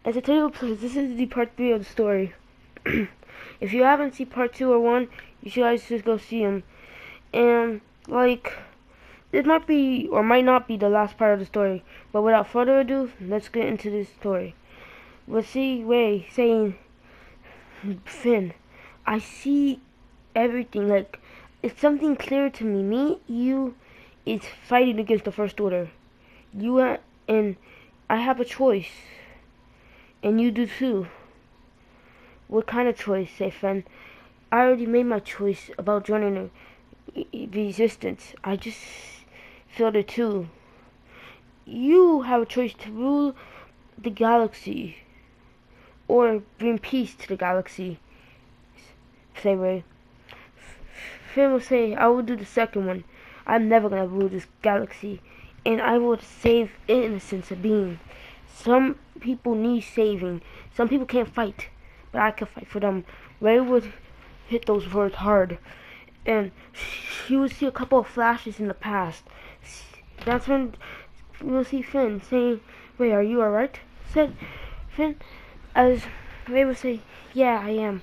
As I tell you, please, this is the part 3 of the story. If you haven't seen part 2 or 1, you should guys just go see them. And, like, this might be or might not be the last part of the story. But without further ado, let's get into this story. We'll see Ray saying, Finn, I see everything. Like, it's something clear to me. Me, you, is fighting against the First Order. You and I have a choice. And you do too. What kind of choice, say Finn? I already made my choice about joining the resistance. I just feel it too. You have a choice to rule the galaxy or bring peace to the galaxy, say Ray. Finn will say, I will do the second one. I'm never gonna rule this galaxy, and I will save innocent beings. Some people need saving. Some people can't fight, but I can fight for them. Ray would hit those words hard, and she would see a couple of flashes in the past. That's when we'll see Finn saying, Ray, are you alright? Said Finn, as Ray would say, yeah, I am.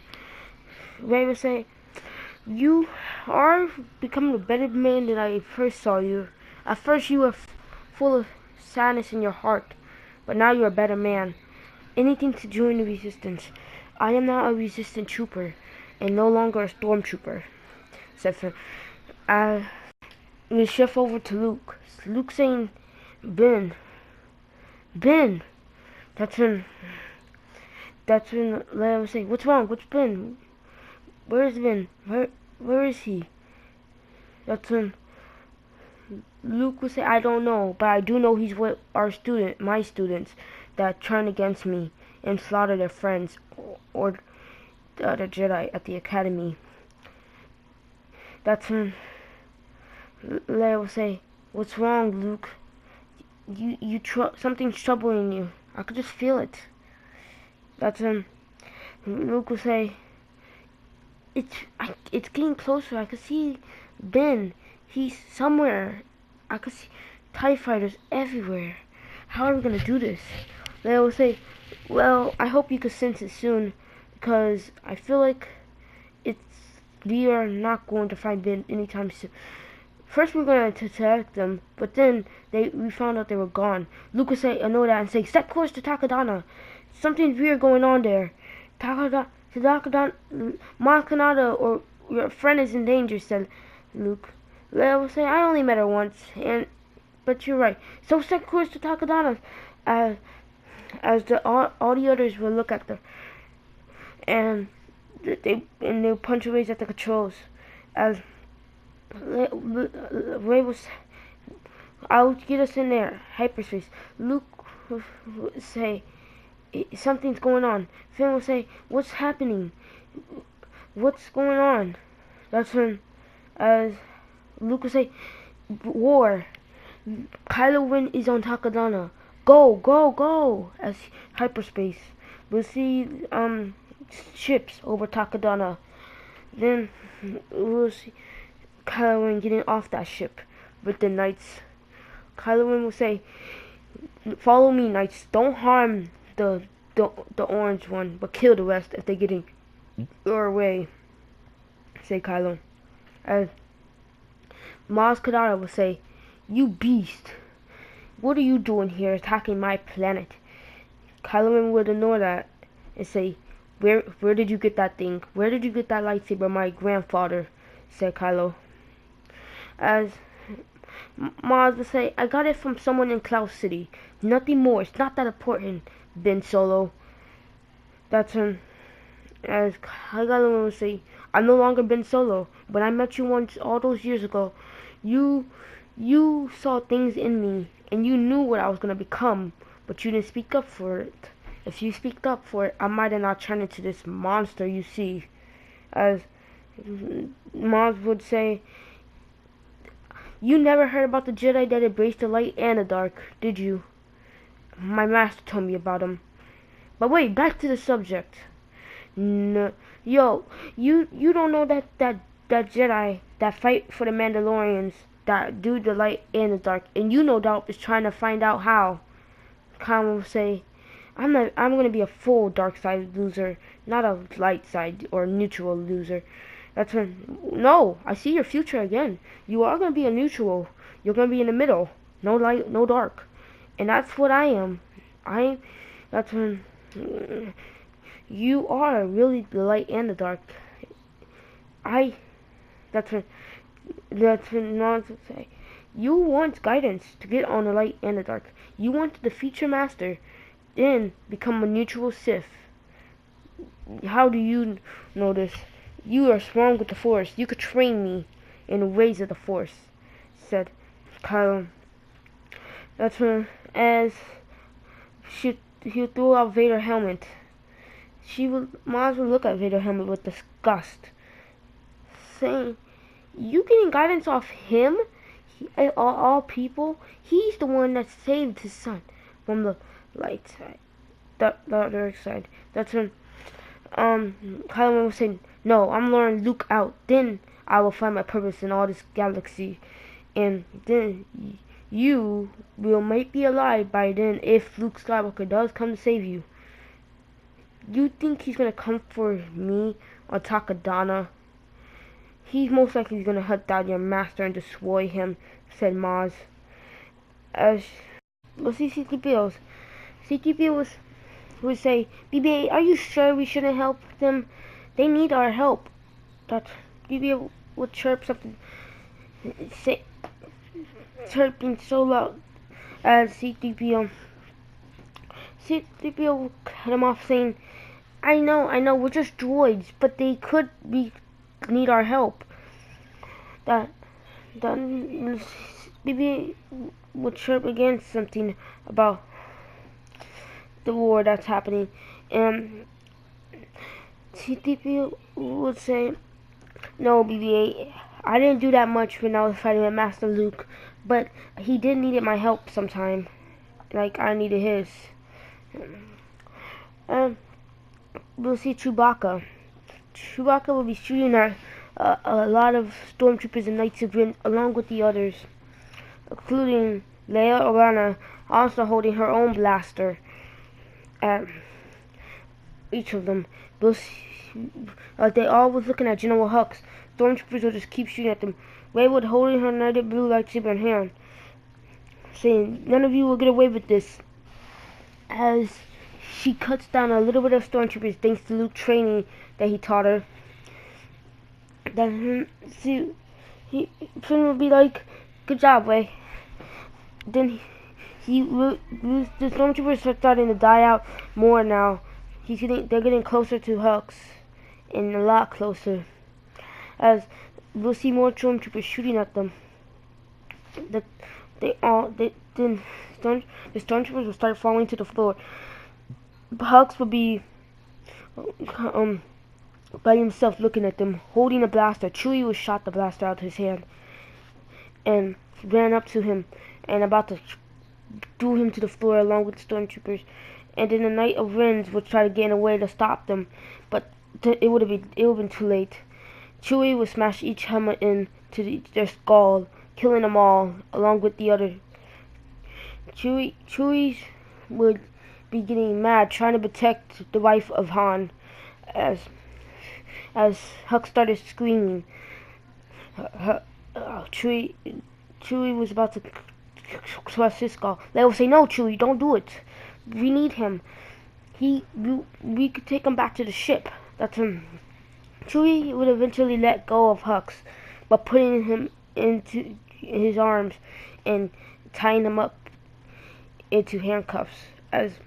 Ray would say, you are becoming a better man than I first saw you. At first you were full of sadness in your heart, but now you're a better man. Anything to join the resistance. I am now a resistant trooper, and no longer a stormtrooper, said Finn. We shift over to Luke. Luke saying, Ben. That's when Leia was saying, what's wrong? What's Ben? Where is Ben? Where is he? That's when Luke would say, I don't know, but I do know he's with my students that turn against me and slaughter their friends or the other Jedi at the academy. That's when Leia will say, what's wrong, Luke? Something's troubling you. I could just feel it. That's when Luke will say, it's getting closer. I could see Ben. He's somewhere. I could see TIE fighters everywhere. How are we gonna do this? Leia will say, well, I hope you can sense it soon, because I feel like we are not going to find Ben anytime soon. First we're going to attack them, but then we found out they were gone. Luke will say, I know that, and say, set course to Takodana. Something weird going on there. Takodana, Ma Kanata, or your friend is in danger, said Luke. Leia will say, I only met her once, but you're right. So set course to Takodana, as all the others will look at them, and they'll punch away at the controls. As Ray was, I'll get us in there, hyperspace. Luke will say, something's going on. Finn will say, what's happening? What's going on? That's when, as Luke will say, war. Kylo Ren is on Takodana. Go! As hyperspace. We'll see ships over Takodana. Then we'll see Kylo Ren getting off that ship with the knights. Kylo Ren will say, follow me, knights. Don't harm the orange one, but kill the rest if they get in your way, say Kylo. As Maz Kanata will say, you beast. What are you doing here attacking my planet? Kylo Ren would ignore that and say, where did you get that thing? Where did you get that lightsaber, my grandfather? Said Kylo. As Maz would say, I got it from someone in Cloud City. Nothing more. It's not that important, Ben Solo. That's when, as Kylo Ren would say, I'm no longer Ben Solo. When I met you once all those years ago, you saw things in me, and you knew what I was going to become, but you didn't speak up for it. If you speaked up for it, I might have not turned into this monster you see. As Maz would say, you never heard about the Jedi that embrace the light and the dark, did you? My master told me about them. But wait, back to the subject. No, yo, you don't know that Jedi that fight for the Mandalorians, that do the light and the dark, and you no doubt is trying to find out how. Khan will say, I'm gonna be a full dark side loser, not a light side or neutral loser. That's when. No, I see your future again. You are gonna be a neutral. You're gonna be in the middle. No light, no dark. And that's what I am. I. That's when. You are really the light and the dark. I. That's when. That's when not to say. You want guidance to get on the light and the dark. You want to defeat your master, then become a neutral Sith. How do you know this? You are strong with the Force. You could train me in the ways of the Force, said Kylo. That's when, as he threw out Vader's helmet, Maz would look at Vader's helmet with disgust, saying, "You getting guidance off him? All people? He's the one that saved his son from the light side, the dark side." That's when Kylo was saying, "No, I'm luring Luke out. Then I will find my purpose in all this galaxy, and then you might be alive by then if Luke Skywalker does come to save you. You think he's gonna come for me on Takodana? He's most likely gonna hunt down your master and destroy him," said Maz. As we'll see C-3PO would say, "BB-8, are you sure we shouldn't help them? They need our help." That BB-8 would chirp something, chirping so loud as C-3PO would cut him off, saying, I know, we're just droids, but they could need our help." That BB would chirp again something about the war that's happening, and C-3PO would say, "No, BB-8, I didn't do that much when I was fighting with Master Luke, but he did need my help sometime, like I needed his." And we'll see Chewbacca. Chewbacca will be shooting at a lot of stormtroopers and Knights of Ren, along with the others, including Leia Organa, also holding her own blaster at each of them. They all was looking at General Hux. Stormtroopers would just keep shooting at them. Rey would holding her knighted blue lightsaber in hand, saying, "None of you will get away with this," as she cuts down a little bit of stormtroopers thanks to Luke's training that he taught her. Then Finn would be like, "Good job, Rey." Then the stormtroopers are starting to die out more now. They're getting closer to Hux, and a lot closer, as we'll see more stormtroopers shooting at them. The stormtroopers will start falling to the floor. Hux will be by himself looking at them, holding a blaster. Chewie will shot the blaster out of his hand and ran up to him and about to threw him to the floor along with the stormtroopers. And then the Knight of Rens would try to get in a way to stop them, but it would have been too late. Chewie would smash each helmet into their skull, killing them all along with the other. Chewie would be getting mad, trying to protect the wife of Han, as Hux started screaming. Chewie was about to crush his skull. They would say, "No, Chewie, don't do it. We need him. We could take him back to the ship." That's him. Chewie would eventually let go of Hux, but putting him into his arms and tying him up into handcuffs. As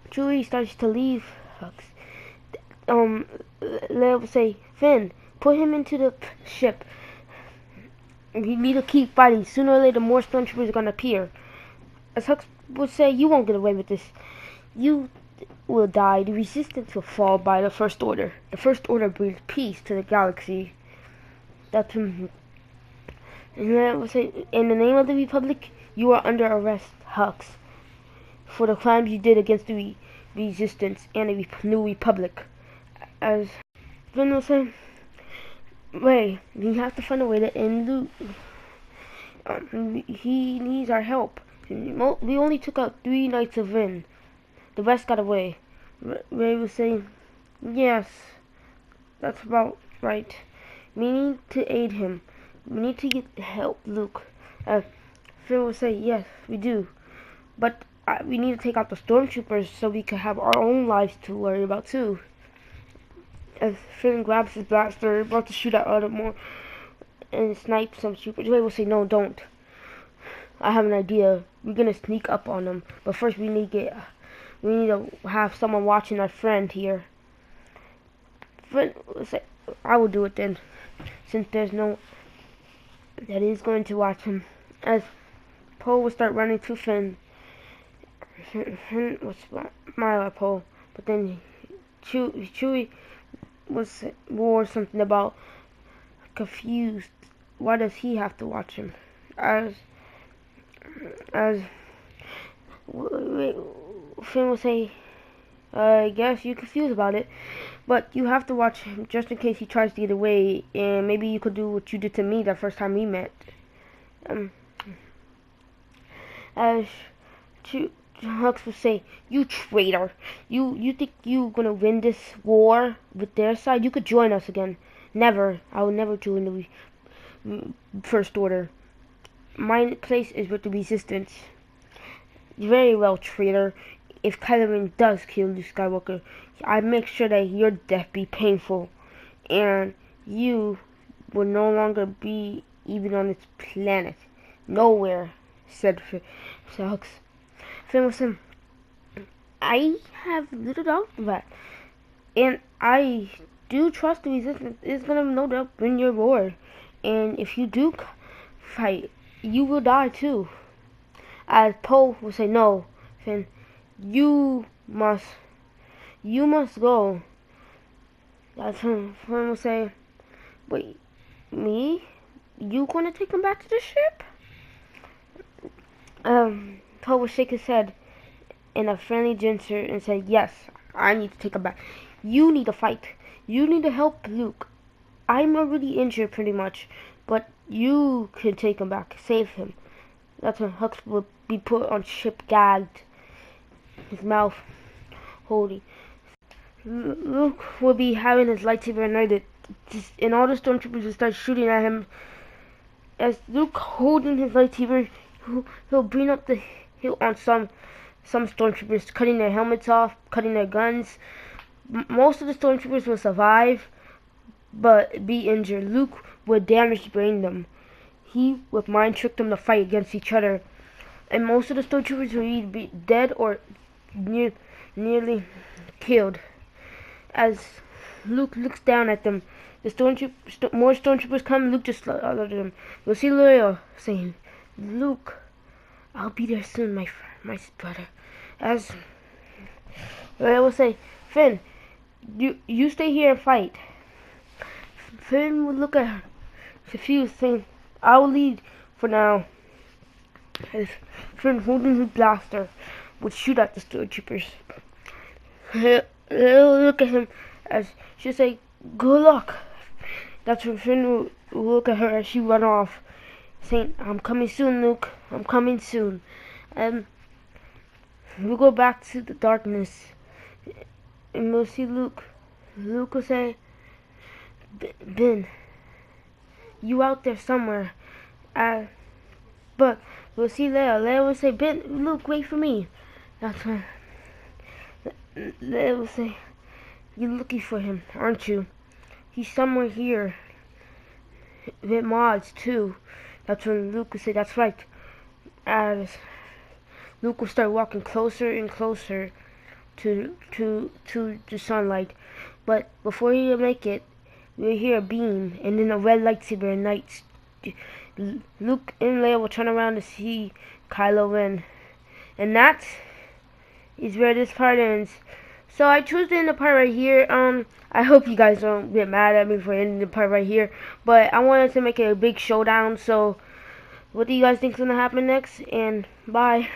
Chewie starts to leave Hux, Leia would say, "Finn, put him into the ship. We need to keep fighting. Sooner or later, more stormtroopers are gonna appear." As Hux would say, "You won't get away with this. You will die. The resistance will fall by the First Order. The First Order brings peace to the galaxy." That's him. And Leia would say, "In the name of the Republic, you are under arrest, Hux, for the crimes you did against the Resistance and the New Republic." As Finn will say, "Rey, we have to find a way to end Luke. He needs our help. We only took out 3 Knights of Ren. The rest got away. Ray was saying, yes, that's about right. We need to aid him. We need to get help Luke. Finn will say, yes, we do. But we need to take out the stormtroopers so we can have our own lives to worry about too. As Finn grabs his blaster, about to shoot at other more and snipe some troopers, Ray will say, no, don't. I have an idea. We're gonna sneak up on them, but first we need to have someone watching our friend here. Finn will say, I will do it then, since there's no that is going to watch him. As Poe will start running to Finn. Finn was smile at Poe, but then Chewie was more something about confused. Why does he have to watch him? As Finn will say, I guess you're confused about it, but you have to watch him just in case he tries to get away, and maybe you could do what you did to me that first time we met. As Hux will say, you traitor, you think you gonna win this war with their side? You could join us again. Never. I will never join the First Order. My place is with the Resistance. Very well, traitor. If Kylo Ren does kill Luke Skywalker, I make sure that your death be painful, and you will no longer be even on this planet. Nowhere, said Hux. Finn was saying, I have little doubt of that, and I do trust the Resistance is gonna no doubt win your war, and if you do fight, you will die too. As Poe will say, no, Finn, you must go. That's when Finn will say, wait, me? You gonna take him back to the ship? Poe will shake his head in a friendly gesture and say, yes, I need to take him back. You need to fight. You need to help Luke. I'm already injured pretty much, but you can take him back, save him. That's when Hux will be put on ship gagged, his mouth holding. Luke will be having his lightsaber ignited, and all the stormtroopers will start shooting at him. As Luke holding his lightsaber, he'll bring up the hill on some stormtroopers, cutting their helmets off, cutting their guns. Most of the stormtroopers will survive, but be injured. Luke will damage brain them. He would mind trick them to fight against each other, and most of the stormtroopers will either be dead or nearly killed. As Luke looks down at them, more stormtroopers come. Luke just slaughters them. We'll see Leia saying, "Luke, I'll be there soon, my brother." As Leia will say, "Finn, you stay here and fight." Finn would look at her, confused, saying, "I will lead for now." As Finn, holding his blaster, would shoot at the stormtroopers. He'll look at him as she'll say, "Good luck." That's when Finn will look at her as she run off, saying, "I'm coming soon, Luke. I'm coming soon." We'll go back to the darkness, and we'll see Luke. Luke will say, "Ben, you out there somewhere." But we'll see Leia. Leia will say, "Ben, Luke, wait for me." That's when Leia will say, "You're looking for him, aren't you? He's somewhere here. With mods too." That's when Luke will say, "That's right." As Luke will start walking closer and closer to the sunlight. But before he will make it, we'll hear a beam and then a red lightsaber ignites. Luke and Leia will turn around to see Kylo Ren. And that is where this part ends. So I chose to end the part right here. I hope you guys don't get mad at me for ending the part right here. But I wanted to make it a big showdown. So what do you guys think is going to happen next? And bye.